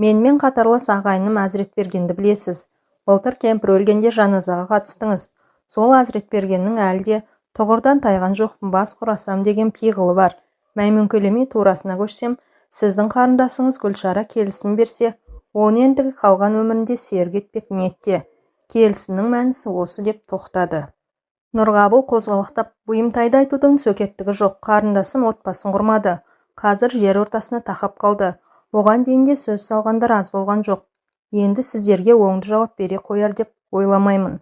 Менімен қатарлас ағайыным Әзіретбергенді білесіз. Былтыр кемпір өлгенде жаназаға қатыстыңыз. Сол Әзіретбергеннің әлі де тұғырдан тайған жоқпын, бас құрасам деген пиғылы бар. Мәймөңкелемей турасына көшсем, сіздің қарындасыңыз Гүлшара келісім берсе, оны ендігі қалған өмірінде серік етпек ниетте. Келісінің мәнісі осы деп тоқтады. Нұрғабыл қозғалақтап, бұйымтайды айтудың сөкеттігі жоқ, қарындасын отбасын құрмады. Қазір жер ортасына тақап қалды. Оған дейін де сөз салғандар аз болған жоқ. Енді сіздерге оңды жауап бере қояр деп ойламаймын.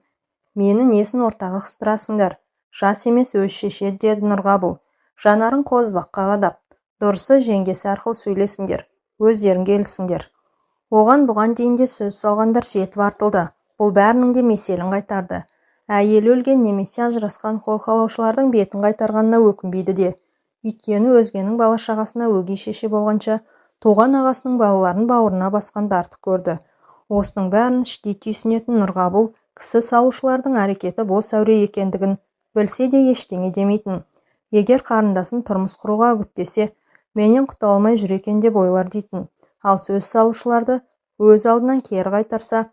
Мені несін ортаға қыстырасыңдар? Жас емес өз шешеді, деді Нұрғабыл. Жанарын Қозбаққа қадап, дұрысы жеңгесі арқылы сөйлесіңдер, өздерің келісіңдер. Оған бұған дейін де сөз салғандар жетіп артылды. Бұл бәрінің де меселін қайтарды. Әйелі өлген немесе ажырасқан қол қалаушылардың бетін қайтарғанына өкінбейді де. Өйткені өзгенің бала шағасына өгей шеше болғанша, туған ағасының балаларын бауырына басқанды артық көрді. Осының бәрін іштей түйсінетін Нұрғабыл кісі салушылардың әрекеті бос әуре екендігін білсе де ештеңе демейтін. Егер қарындасын тұрмыс құруға үгіттесе, менен құта алмай жүр екен деп ойлар дейтін. Ал сөз салушыларды өз алдынан кері қайтарса,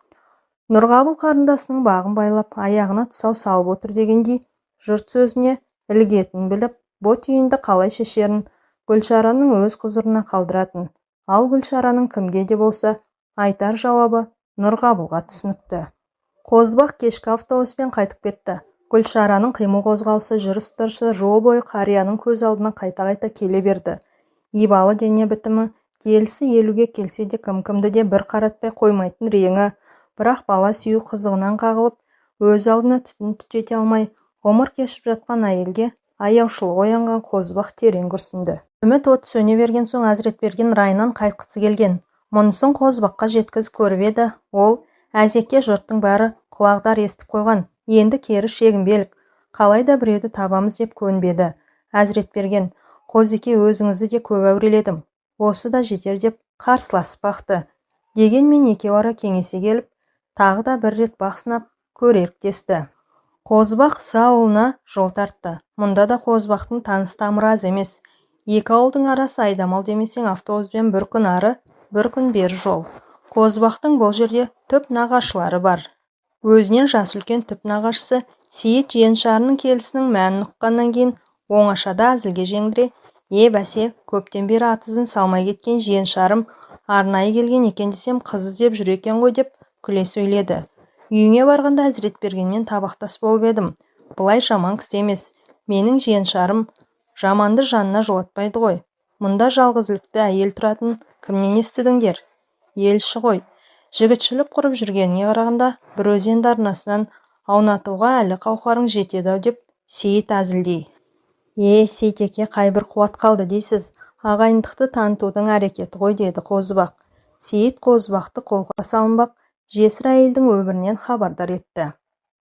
Нұрғабыл қарындасының бағын байлап, аяғына тұсау салып отыр дегендей, жұрт сөзіне ілгетін біліп, бұ түйінді қалай шешерін Гүлшараның өз құзырына қалдыратын. Ал Гүлшараның кімге де болса айтар жауабы Нұрғабылға түсінікті. Қозбақ кешкі автобуспен қайтып кетті. Гүлшараның қимыл қозғалысы, жүріс-тұрысы жол бойы қарияның көз алдына қайта-қайта келе берді. Ибалы дене бітімі, келісі елуге келсе де кім-кімді де бір қаратпай қоймайтын реңі, бірақ бала сүю қызығынан қағылып, өз алдына түтін түтете алмай, ғұмыр кешіп жатқан әйелге аяушылық оянған Қозбақ терең күрсінді. Үміт от сөне берген соң Әзіретберген райынан қайтқысы келген. Мұнысын Қозбаққа жеткізіп көріп еді, ол әзекке жұрттың бәрі құлағдар естіп қойған. Енді кері шегінбелік, қалайда біреуді табамыз деп көнбеді. Әзіретберген: Қозыке, өзіңізді де көп әуреледім. Осы да жетер деп қарсыласып бақты. Дегенмен екеуі ара кеңесе келіп, тағы да бір рет бақ сынап көрейік десті. Қозбақ ауылына жол тартты. Мұнда да Қозбақтың таныс тамыры аз емес. Екі ауылдың арасы айдамал демесең автобуспен бір күн ары, бір күн бері жол. Қозбақтың бұл жерде түп нағашылары бар. Өзінен жас үлкен түп нағашысы Сейіт Женшарының келісінің мәнін ұққаннан кейін оңашада әзілге жеңдіре, бәсе, көптен бері атызын салмай кеткен Женшарым арнайы келген екен десем, қыз іздеп жүр екен ғой деп күле сөйледі. Үйіңе барғанда Әзіретбергенмен табақтас болып едім. Бұлай жаман кісі емес. Менің Женшарым жаманды жанына жолатпайды ғой. Мұнда жалғызілікті әйел тұратын кімнен естідіңдер? Елші ғой. Жігітшілік құрып жүргеніне қарағанда бір өзенді арнасынан аунатуға әлі қауқарың жетеді-ау деп Сейіт әзілдей. Сейтеке қайбір қуат қалды дейсіз, ағайындықты танытудың әрекеті ғой, деді Қозыбақ. Сейіт Қозыбақты қолға салынбақ, жесір әйелдің өмірінен хабардар етті.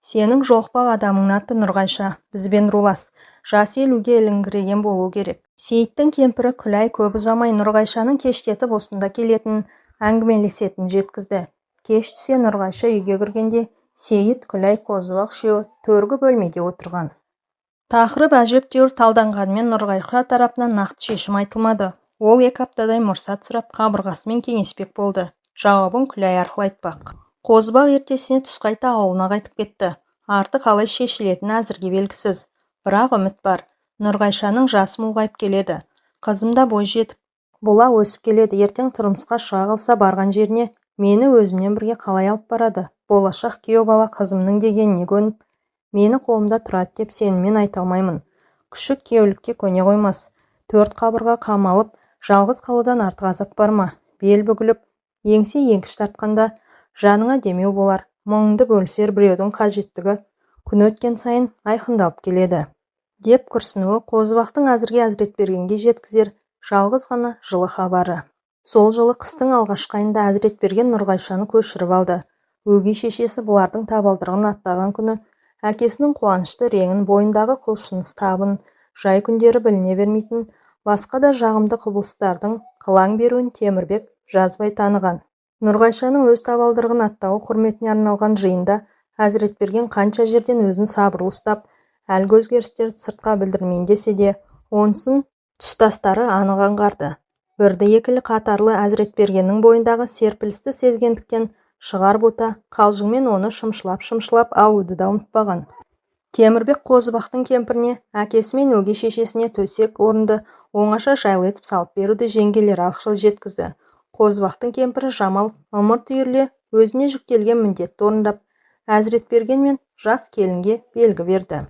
Сенің жоқпақ адамың аты Нұрғайша, бізбен рулас, жас елуге ілінгіреген болу керек. Сейіттің кемпірі Күләй көп ұзамай Нұрғайшаның кештетіп осында келетінін, әңгімелесетінін жеткізді. Кеш түсе Нұрғайша үйге кіргенде Сейіт, Күләй, Қозыбақ үшеуі төргі бөлмеде отырған. Тақырып әжептәуір талданғанмен Нұрғайша тарапынан нақты шешім айтылмады. Ол 2 аптадай мұрсат сұрап қабырғасымен кеңеспек болды. Жауабын Күләй арқылы айтпақ. Қозыбақ ертесіне түс қайта ауылына қайтып кетті. Арты қалай шешілетіні әзірге белгісіз. Бірақ үміт бар. Нұрғайшаның жасы ұлғайып келеді. Қызым да бой жетіп, бола өсіп келеді. Ертең тұрмысқа шыға қалса барған жеріне мені өзімнен бірге қалай алып барады? Болашақ күйеу бала қызымның дегеніне көніп, мені қолымда тұрады деп сенімен айта алмаймын. Күшік күйеулікке көне қоймас. 4 қабырға қамалып, жалғыз қалудан артық азап бар ма? Бел бүгіліп, еңсе еңкіш тартқанда жаныңа демеу болар. Мұңыңды бөлісер біреудің қажеттігі күн өткен сайын айқындалып келеді. Деп күрсінуі Қозыбақтың әзірге Әзіретбергенге жеткізер жалғыз ғана жылы хабары. Сол жылы қыстың алғашқы айында Әзіретберген Нұрғайшаны көшіріп алды. Өгей шешесі бұлардың табалдырығын аттаған күні әкесінің қуанышты реңін, бойындағы құлшыныс табын, жай күндері біліне бермейтін басқа да жағымды құбылыстардың қылаң беруін Темірбек жазбай таныған. Нұрғайшаның өз табалдырығын аттауы құрметіне арналған жиында Әзіретберген қанша жерден өзін сабырлы ұстап, әлгі өзгерістерді сыртқа білдірмейін десе де, онысын тұстастары анық аңғарды. Бірді-екілі қатарлы Әзіретбергеннің бойындағы серпілісті сезгендіктен шығар бота қалжыңмен оны шымшылап алуды да ұмытпаған. Темірбек Қозыбақтың кемпіріне, әкесі мен өгей шешесіне төсек орынды оңаша жайлы етіп салып беруді жеңгелері арқылы жеткізді. Қозыбақтың кемпірі Жамал ымырт үйірле өзіне жүктелген міндетті орындап, Әзіретберген мен жас келінге белгі берді.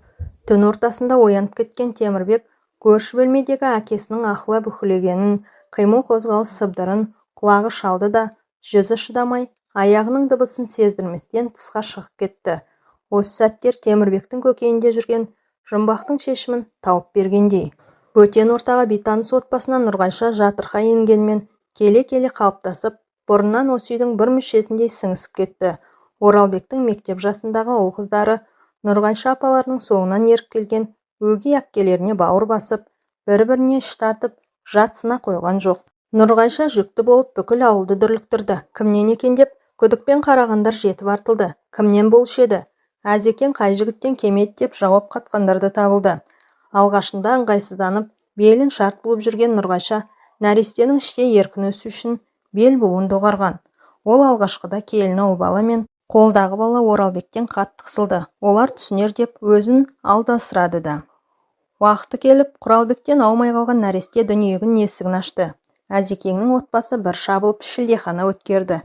Түн ортасында оянып кеткен Темірбек көрші бөлмедегі әкесінің ақыла бүхілегенін, қимыл қозғалыс сыбдырын құлағы шалды да, жүзі шыдамай, аяғының дыбысын сездірместен тысқа шығып кетті. Осы сәттер Темірбектің көкейінде жүрген жұмбақтың шешімін тауып бергендей. Бөтен ортаға бейтаныс отбасынан Нұрғайша жатырқай енгенмен келе-келе қалыптасып, бұрыннан осы үйдің бір мүшесіндей сіңісіп кетті. Оралбектің мектеп жасындағы ұл қыздары Нұрғайша апаларының соңынан еріп келген өгей әпкелеріне бауыр басып, бір-біріне іш тартып, жатсына қойған жоқ. Нұрғайша жүкті болып бүкіл ауылды дүрліктірді. Кімнен екен деп күдікпен қарағандар жетіп артылды. Кімнен болушы еді? Әзекең қай жігіттен кемеді деп жауап қатқандар да табылды. Алғашында ыңғайсызданып, белін шарт буып жүрген Нұрғайша нәрестенің іште еркін өсу үшін бел буын доғарған. Ол алғашқыда келіні ұл бала мен қолдағы бала Оралбектен қатты қысылды. Олар түсінер деп өзін алдасырады да. Уақыты келіп, Құралбектен аумай қалған нәресте дүниенің есігін ашты. Әзекеңнің отбасы бір шабылып шілдехана өткерді.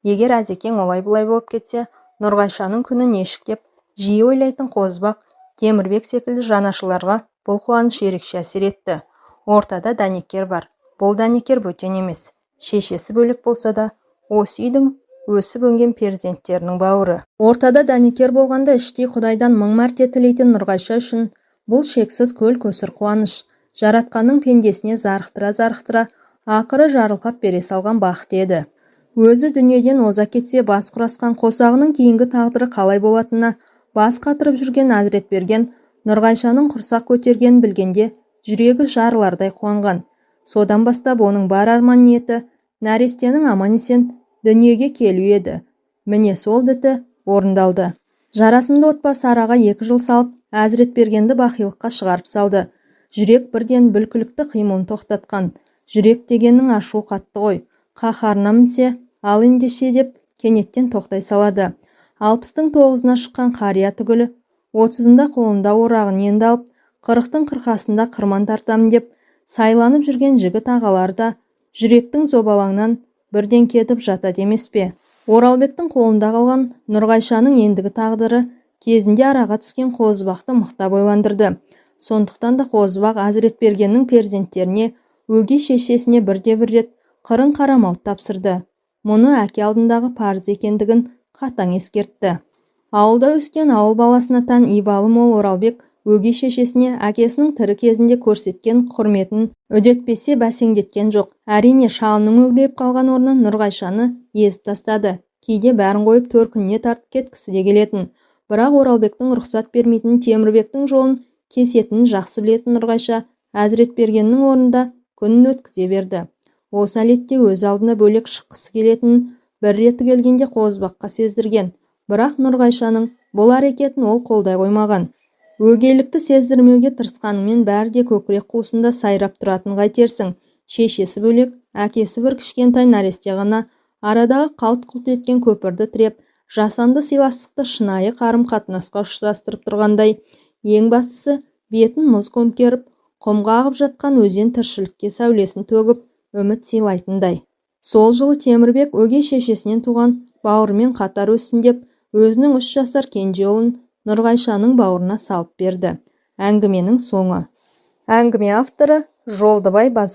Егер Әзекең олай-бұлай болып кетсе, Нұрғайшаның күні нешік деп жиі ойлайтын Қозыбақ, Темірбек секілді жанашыларға бұл қуаныш ерекше әсер етті. Ортада дәнекер бар. Бұл дәнекер бөтен емес. Шешесі бөлек болса да, осы үйдің өсіп өнген перзенттерінің бауыры. Ортада дәнекер болғанда іштей Құдайдан мың мәрте тілейтін Нұрғайша үшін бұл шексіз көл көсір қуаныш. Жаратқанның пендесіне зарықтыра ақыры жарылқап бере салған бақыт еді. Өзі дүниеден оза кетсе бас құрасқан қосағының кейінгі тағдыры қалай болатынына бас қатырып жүрген Әзіретберген Нұрғайшаның құрсақ көтергенін білгенде жүрегі жарылардай қуанған. Содан бастап оның бар арман ниеті нәрестенің аман-есен дүниеге келу еді. Міне сол діті орындалды. Жарасымды отбасы араға 2 жыл салып, Әзіретбергенді бақилыққа шығарып салды. Жүрек бірден бүлкілікті қимылын тоқтатқан. Жүрек дегеннің ашу қатты ғой. Қаһарына мінсе, ал ендеше деп кенеттен тоқтай салады. 60-тың 9-ына шыққан қария түгілі, 30-ында қолында орағын енді алып, 40-тың қырқасында қырман тартамын деп сайланып жүрген жігіт ағалар да жүректің зобалаңнан бірден кетіп жатады емес пе? Оралбектің қолында қалған Нұрғайшаның ендігі тағдыры кезінде араға түскен Қозыбақты мықтап ойландырды. Сондықтан да Қозыбақ Әзіретбергеннің перзенттеріне, өгей шешесіне бірде-бір рет қырын қарамауды тапсырды. Мұны әке алдындағы парыз екендігін қатаң ескертті. Ауылда өскен ауыл баласына тән ибалы мол Оралбек өгей шешесіне әкесінің тірі кезінде көрсеткен құрметін үдетпесе бәсеңдеткен жоқ. Әрине, шалының өгейіп қалған орнын Нұрғайшаны езіп тастады. Кейде бәрін қойып төркініне тартып кеткісі де келетін. Бірақ Оралбектің рұқсат бермейтін, Темірбектің жолын кесетінін жақсы білетін Нұрғайша Әзіретбергеннің орнында күнін өткізе берді. Осы әлетте өз алдына бөлек шыққысы келетінін бір реті келгенде Қозыбаққа сездірген. Бірақ Нұрғайшаның бұл әрекетін ол қолдай қоймаған. Өгейлікті сездірмеуге тырысқанымен бәрі де көкірек қуысында сайрап тұратын қайтерсің. Шешесі бөлек, әкесі бір кішкентай нәресте ғана, арадағы қалт-құлт еткен көпірді тіреп, жасанды сыйластықты шынайы қарым-қатынасқа ұштастырып тұрғандай. Ең бастысы, бетін мұз көмкеріп, құмға ағып жатқан өзен тіршілікке сәулесін төгіп, үміт сыйлайтындай. Сол жылы Темірбек өгей шешесінен туған бауырымен қатар өссін деп, өзінің 3 жасар кенже ұлын Нұрғайшаның бауырына салып берді. Әңгіменің соңы. Әңгіме авторы Жолдыбай Базар.